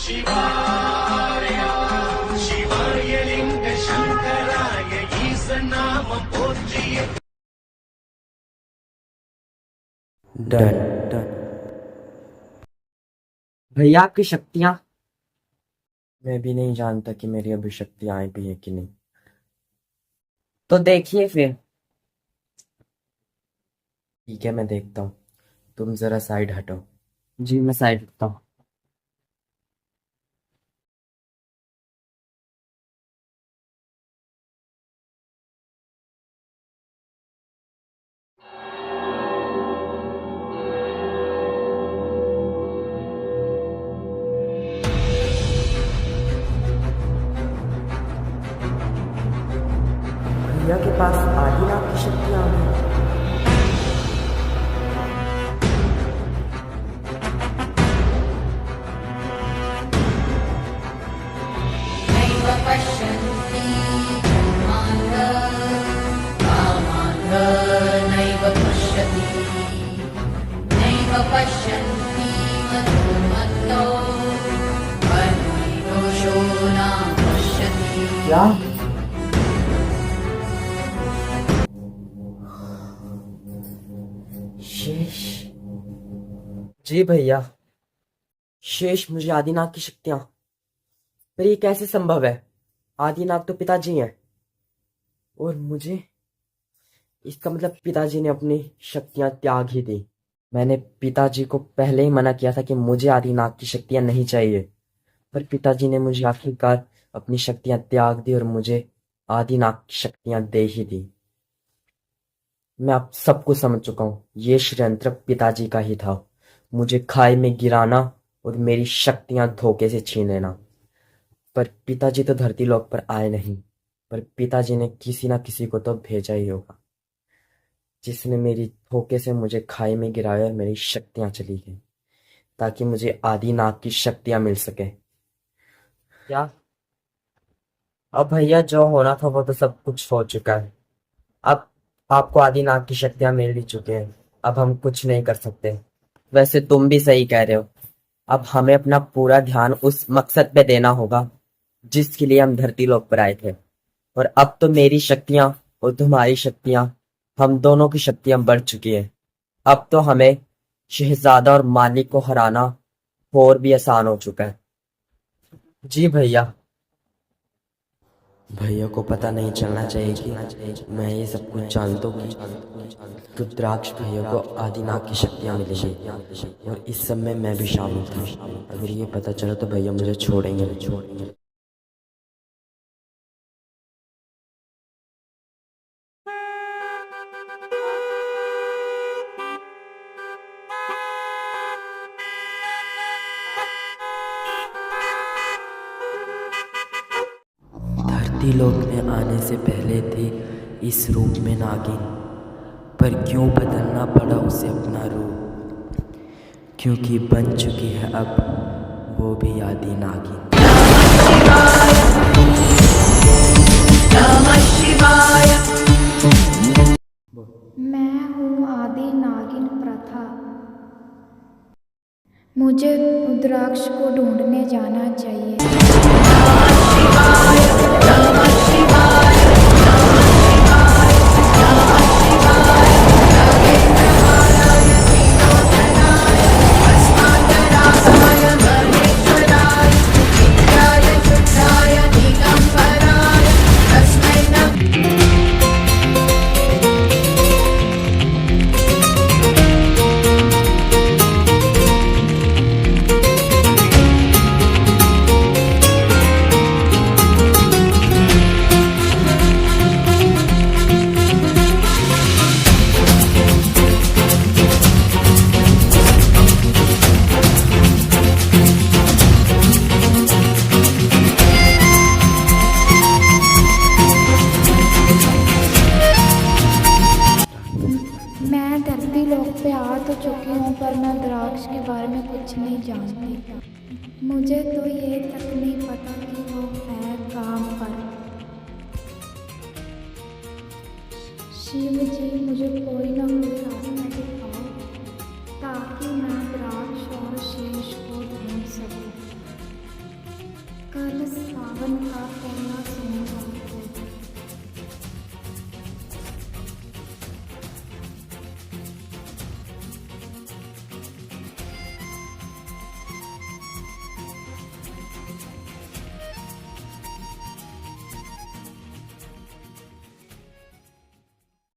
शिवाय शिवाय लिंग शंकराय ईश नाम पोற்றிये। Done done. भैया आपकी शक्तियां? मैं भी नहीं जानता कि मेरी अभी शक्तियां आई भी है कि नहीं। तो देखिए फिर। ठीक है, मैं देखता हूँ। तुम जरा साइड हटो। जी मैं साइड हटता हूँ। भैया के पास आदिनाथ की शक्तियां आ गई। नैव पश्यन्ति धर्मान्ध कामान्ध नैव पश्यति नैव पश्यन्ति मधुमन्तौ दोषो न पश्यति। क्या? शेष? जी भैया। शेष मुझे आदिनाथ की शक्तियां? पर ये कैसे संभव है? आदिनाथ तो पिताजी हैं और मुझे, इसका मतलब पिताजी ने अपनी शक्तियां त्याग ही दी। मैंने पिताजी को पहले ही मना किया था कि मुझे आदिनाथ की शक्तियां नहीं चाहिए, पर पिताजी ने मुझे आखिरकार अपनी शक्तियां त्याग दी और मुझे आदिनाथ की शक्तियां दे ही दी। मैं अब सब कुछ समझ चुका हूँ। ये षड्यंत्र पिताजी का ही था, मुझे खाई में गिराना और मेरी शक्तियां धोखे से छीन लेना। पर पिताजी तो धरती लोक पर आए नहीं, पर पिताजी ने किसी ना किसी को तो भेजा ही होगा, जिसने मेरी धोखे से मुझे खाई में गिराया और मेरी शक्तियां चली गई, ताकि मुझे आदिनाथ की शक्तियां मिल सके। क्या? अब भैया जो होना था वो तो सब कुछ हो चुका है। अब आपको आदिनाथ की शक्तियां मिल ही चुकी हैं, अब हम कुछ नहीं कर सकते। वैसे तुम भी सही कह रहे हो। अब हमें अपना पूरा ध्यान उस मकसद पे देना होगा जिसके लिए हम धरती लोक पर आए थे। और अब तो मेरी शक्तियां और तुम्हारी शक्तियां, हम दोनों की शक्तियां बढ़ चुकी है। अब तो हमें शहजादा और मालिक को हराना और भी आसान हो चुका है। जी भैया। भैया को पता नहीं चलना चाहिए कि मैं ये सब कुछ जानता हूँ कि रुद्राक्ष भैया को आदिनाथ की शक्तियाँ मिलेंगी और इस सब में मैं भी शामिल था। अगर ये पता चला तो भैया मुझे छोड़ेंगे नहीं। धरती लोक में आने से पहले थी इस रूप में नागिन, पर क्यों बदलना पड़ा उसे अपना रूप, क्योंकि बन चुकी है अब वो भी आदि नागिन। नमः शिवाय। मैं हूँ आदि नागिन प्रथा। मुझे रुद्राक्ष को ढूंढने जाना चाहिए। नमः शिवाय नमः शिवाय नमः शिवाय नगेन्द्रहाराय त्रिलोचनाय भस्मान्तरासाय महेश्वराय नित्याय शुद्धाय दिगम्बराय तस्मै नमः। मैं धरती लोक पे आ तो चुकी हूँ, पर मैं रुद्राक्ष के बारे में कुछ नहीं जानती। मुझे तो ये तक नहीं पता कि वो है कहाँ पर। शिव जी मुझे कोई ना कोई रास्ता दिखाओ ताकि मैं रुद्राक्ष और शेष को ढूंढ सकूँ। कल सावन का पहला सोमवार।